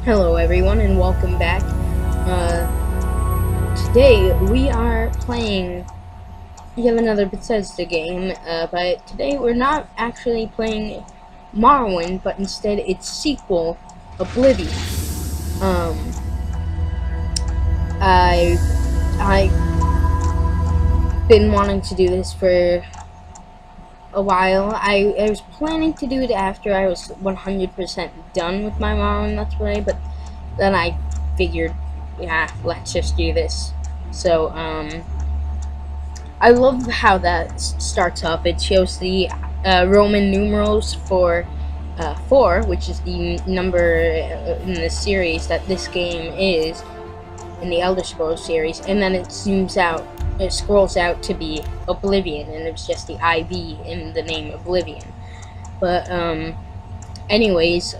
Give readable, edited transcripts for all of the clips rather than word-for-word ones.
Hello everyone and welcome back. Today we are playing yet another Bethesda game, but today we're not actually playing Morrowind, but instead its sequel, Oblivion. Um, I've been wanting to do this for a while. I was planning to do it after I was 100% done with my Morrowind Let's Play, but then I figured, yeah, let's just do this. So, I love how that starts up. It shows the Roman numerals for 4, which is the number in the series that this game is, in the Elder Scrolls series, and then it zooms out, it scrolls out to be Oblivion, and it's just the IV in the name Oblivion. But, anyways,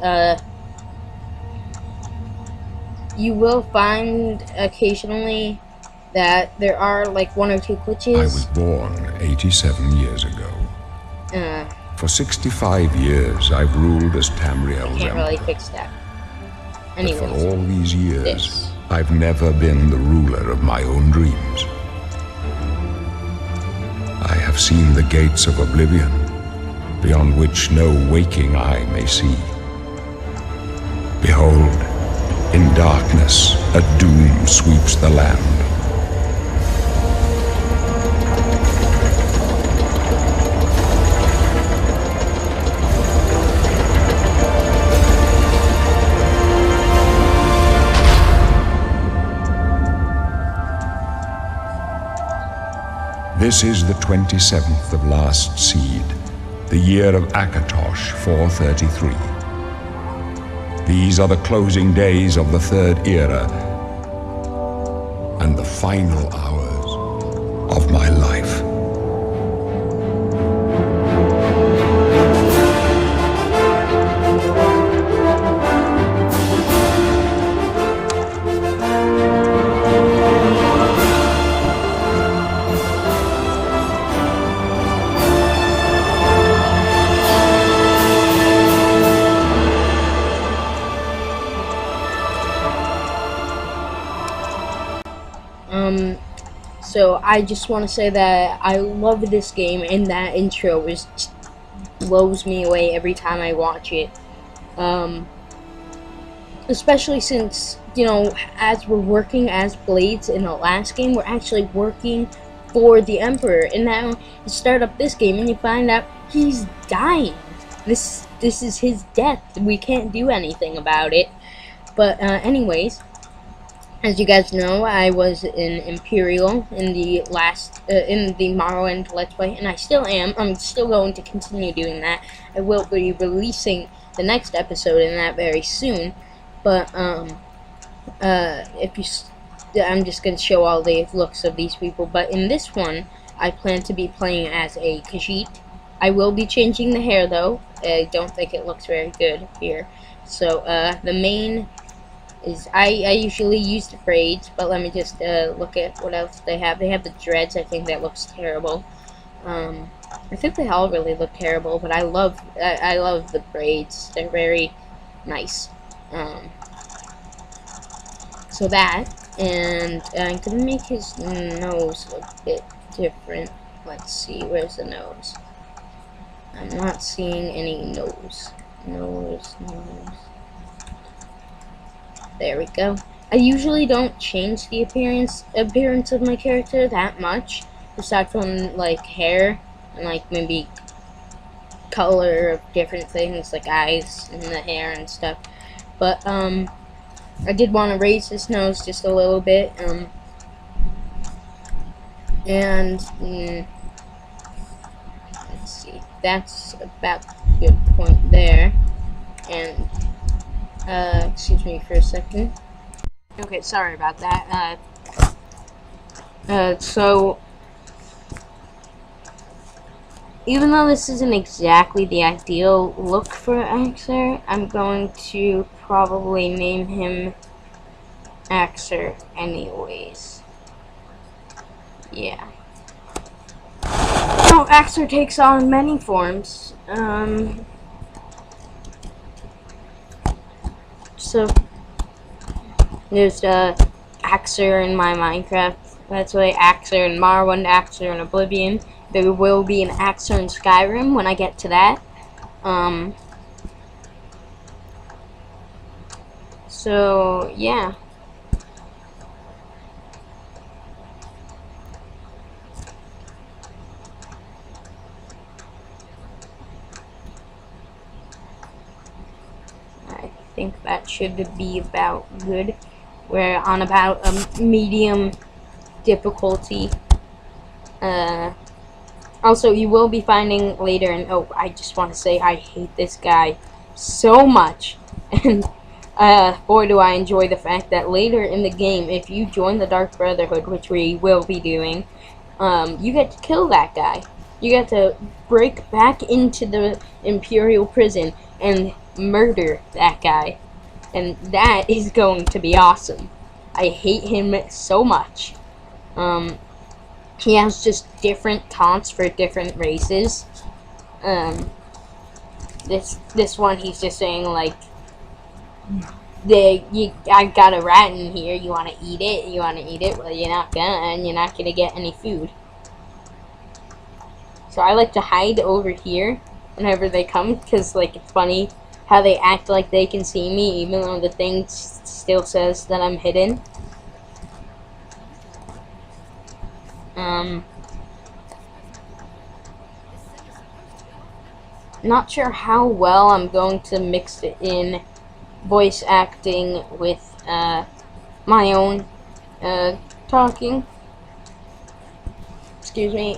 you will find occasionally that there are like 1 or 2 glitches. I was born 87 years ago. For 65 years, I've ruled as Tamriel's Can't really emperor. fix that. But Anyways, for all these years, this. I've never been the ruler of my own dreams. I have seen the gates of oblivion, beyond which no waking eye may see. Behold, in darkness, a doom sweeps the land. This is the 27th of last seed, the year of Axxerr 433. These are the closing days of the third era and the final hours of my life. So I just want to say that I love this game, and that intro blows me away every time I watch it. Especially since, you know, as we're working as Blades in the last game, we're actually working for the Emperor, and now you start up this game and you find out he's dying. This is his death. We can't do anything about it. But anyways, as you guys know, I was in Imperial in the Morrowind Let's Play, and I still am. I'm still going to continue doing that. I will be releasing the next episode in that very soon. But I'm just gonna show all the looks of these people. But in this one, I plan to be playing as a Khajiit. I will be changing the hair though. I don't think it looks very good here. So the main is I usually use the braids, but let me just look at what else they have. They have the dreads. I think that looks terrible. I think they all really look terrible, but I love the braids. They're very nice. So that, and I'm gonna make his nose look a bit different. Let's see, where's the nose? I'm not seeing any nose. Nose. There we go. I usually don't change the appearance of my character that much, aside from like hair and like maybe color of different things like eyes and the hair and stuff. But I did want to raise his nose just a little bit. And let's see. That's about a good point there. And excuse me for a second. Okay, sorry about that. So, even though this isn't exactly the ideal look for Axxerr, I'm going to probably name him Axxerr anyways. Yeah. Oh, Axxerr takes on many forms. So There's Axxerr in my Minecraft. That's why Axxerr in Morrowind, Axxerr in Oblivion. There will be an Axxerr in Skyrim when I get to that. So yeah. I think that should be about good. We're on about a medium difficulty. Also, you will be finding later, and oh, I just want to say I hate this guy so much. And boy, do I enjoy the fact that later in the game, if you join the Dark Brotherhood, which we will be doing, you get to kill that guy. You get to break back into the Imperial prison and murder that guy. And that is going to be awesome. I hate him so much. He has just different taunts for different races. This one, he's just saying like, I got a rat in here. You want to eat it? You want to eat it? Well, you're not gonna, and you're not gonna get any food. So I like to hide over here whenever they come, because like it's funny how they act like they can see me, even though the thing still says that I'm hidden. Not sure how well I'm going to mix it in voice acting with my own talking. Excuse me.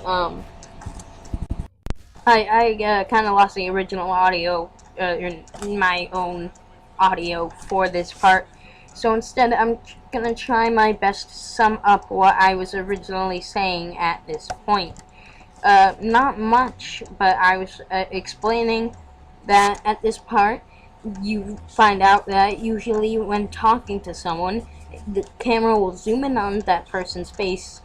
I kind of lost the original audio, in my own audio for this part. So instead, I'm gonna try my best to sum up what I was originally saying at this point. Not much, but I was explaining that at this part, you find out that usually when talking to someone, the camera will zoom in on that person's face,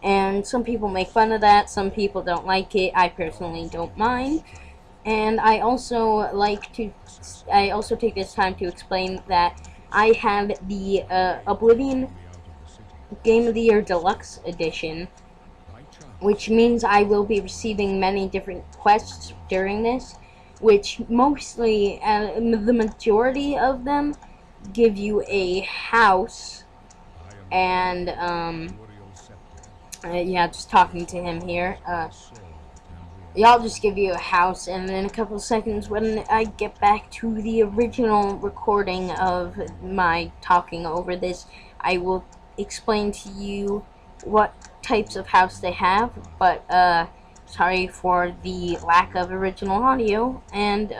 and some people make fun of that, some people don't like it. I personally don't mind. And I also take this time to explain that I have the Oblivion Game of the Year Deluxe Edition, which means I will be receiving many different quests during this, which mostly, the majority of them, give you a house, and, yeah, just talking to him here, y'all just give you a house, and in a couple of seconds, when I get back to the original recording of my talking over this, I will explain to you what types of house they have, but, sorry for the lack of original audio, and,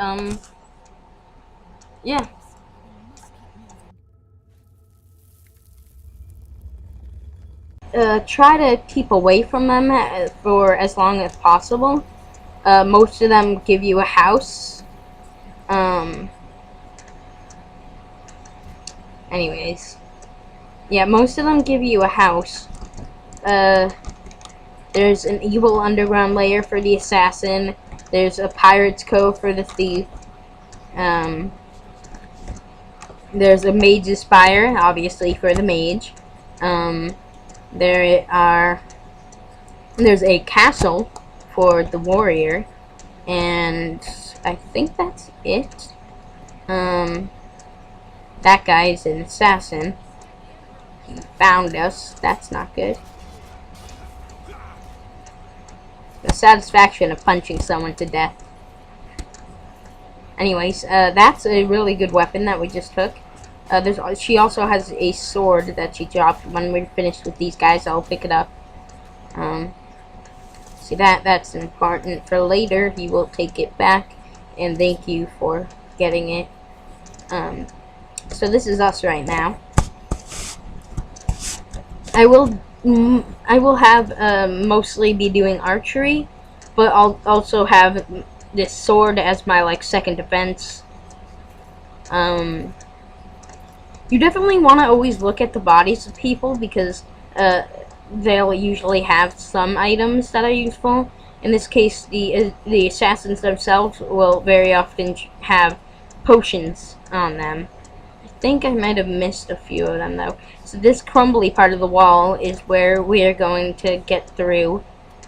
yeah. Try to keep away from them for as long as possible. Most of them give you a house. Anyways. Yeah, most of them give you a house. There's an evil underground layer for the assassin. There's a pirate's cove for the thief. There's a mage's spire, obviously, for the mage. There's a castle for the warrior, and I think that's it. That guy's an assassin. He found us. That's not good. The satisfaction of punching someone to death. Anyways, that's a really good weapon that we just took. She also has a sword that she dropped. When we're finished with these guys, I'll pick it up. See, that's important for later. You will take it back, and thank you for getting it. So this is us right now. I will have mostly be doing archery, but I'll also have this sword as my like second defense. You definitely want to always look at the bodies of people, because they'll usually have some items that are useful. In this case, the assassins themselves will very often have potions on them. think I might have missed a few of them though. So this crumbly part of the wall is where we are going to get through.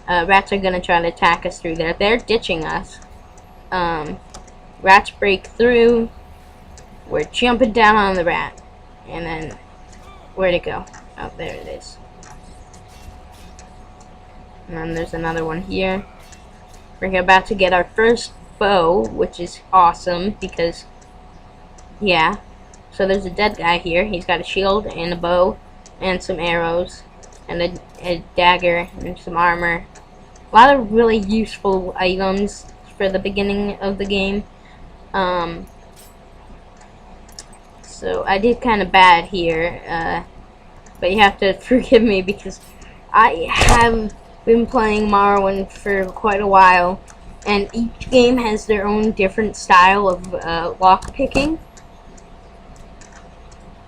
Rats are going to try to attack us through there. They're ditching us. Rats break through. We're jumping down on the rat. And then, where'd it go? Oh, there it is. And then there's another one here. We're about to get our first bow, which is awesome because, yeah. So there's a dead guy here. He's got a shield and a bow and some arrows and a dagger and some armor. A lot of really useful items for the beginning of the game. So I did kind of bad here, but you have to forgive me because I have been playing Morrowind for quite a while, and each game has their own different style of lockpicking.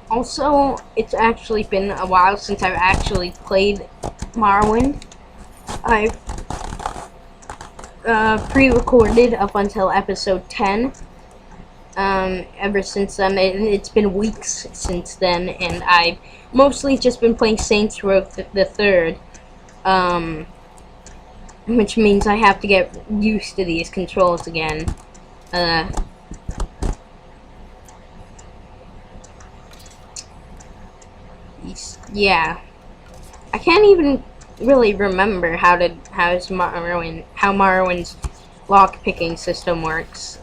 Also, it's actually been a while since I've actually played Morrowind. I've pre-recorded up until episode 10. Ever since then, it's been weeks since then, and I've mostly just been playing Saints Row the Third, which means I have to get used to these controls again. Yeah, I can't even really remember how Morrowind's lock-picking system works.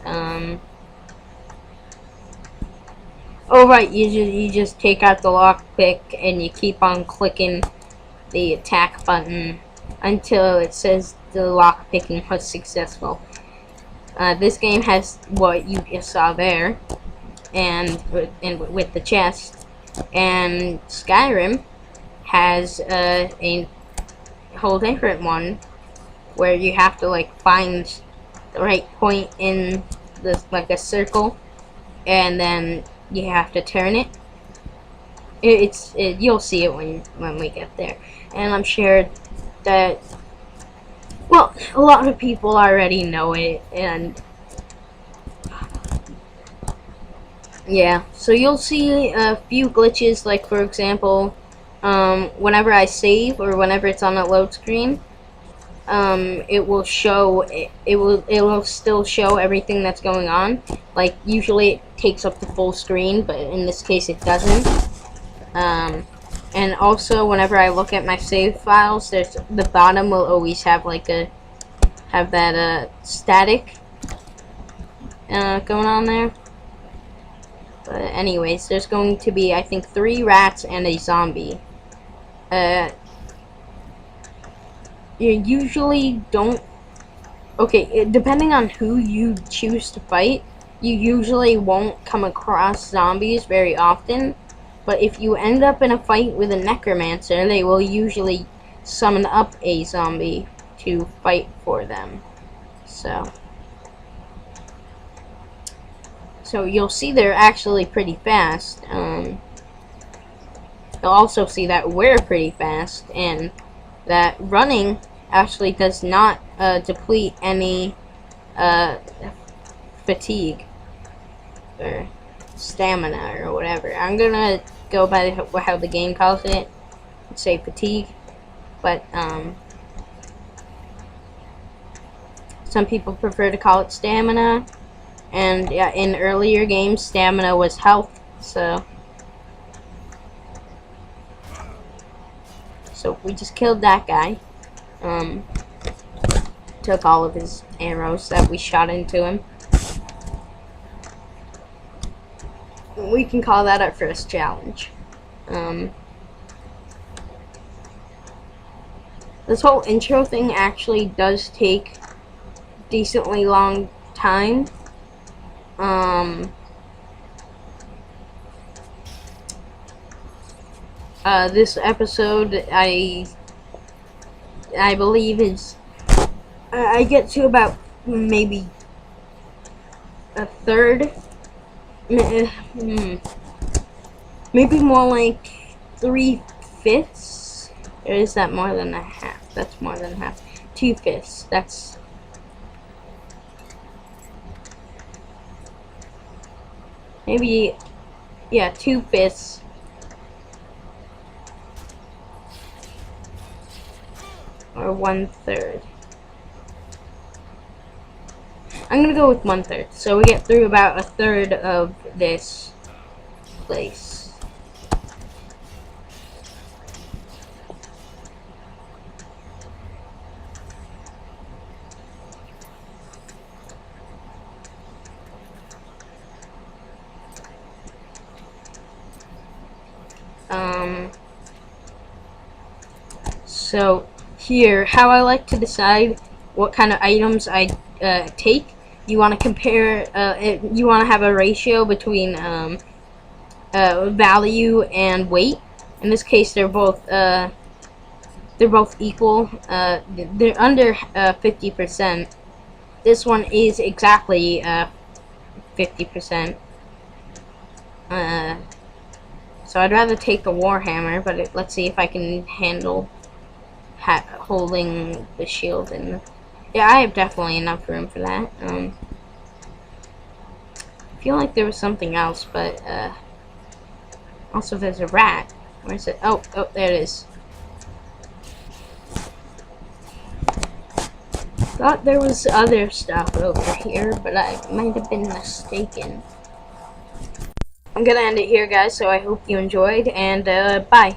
Oh right, you just take out the lockpick and you keep on clicking the attack button until it says the lockpicking was successful. This game has what you just saw there, and with the chest. And Skyrim has a whole different one where you have to like find the right point in this, like a circle, and then you have to turn it. You'll see it when we get there. And I'm sure that, well, a lot of people already know it, and yeah, so you'll see a few glitches, like for example, whenever I save or whenever it's on a load screen, it will show, it will still show everything that's going on. Like usually it takes up the full screen, but in this case it doesn't. And also whenever I look at my save files, there's the bottom will always have like that static going on there. But anyways, there's going to be, I think, 3 rats and a zombie. You usually don't... Okay, depending on who you choose to fight, you usually won't come across zombies very often. But if you end up in a fight with a necromancer, they will usually summon up a zombie to fight for them. So you'll see they're actually pretty fast. You'll also see that we're pretty fast, and that running actually does not deplete any fatigue or stamina or whatever. I'm gonna go by how the game calls it, say fatigue, but some people prefer to call it stamina. And yeah, in earlier games, stamina was health, so we just killed that guy. Took all of his arrows that we shot into him. We can call that our first challenge. This whole intro thing actually does take decently long time. This episode, I believe is, I get to about maybe a third, maybe more like 3/5, or is that more than a half? That's more than half. 2/5, that's... Maybe, yeah, 2/5. Or 1/3. I'm gonna go with 1/3. So we get through about 1/3 of this place. So here, how I like to decide what kind of items I take. You want to compare. You want to have a ratio between value and weight. In this case, they're both equal. They're under 50%. This one is exactly 50%. So I'd rather take the Warhammer, but let's see if I can handle holding the shield. And yeah, I have definitely enough room for that. I feel like there was something else, but also there's a rat. Where is it? Oh, there it is. Thought there was other stuff over here, but I might have been mistaken. I'm gonna end it here, guys, so I hope you enjoyed, and bye.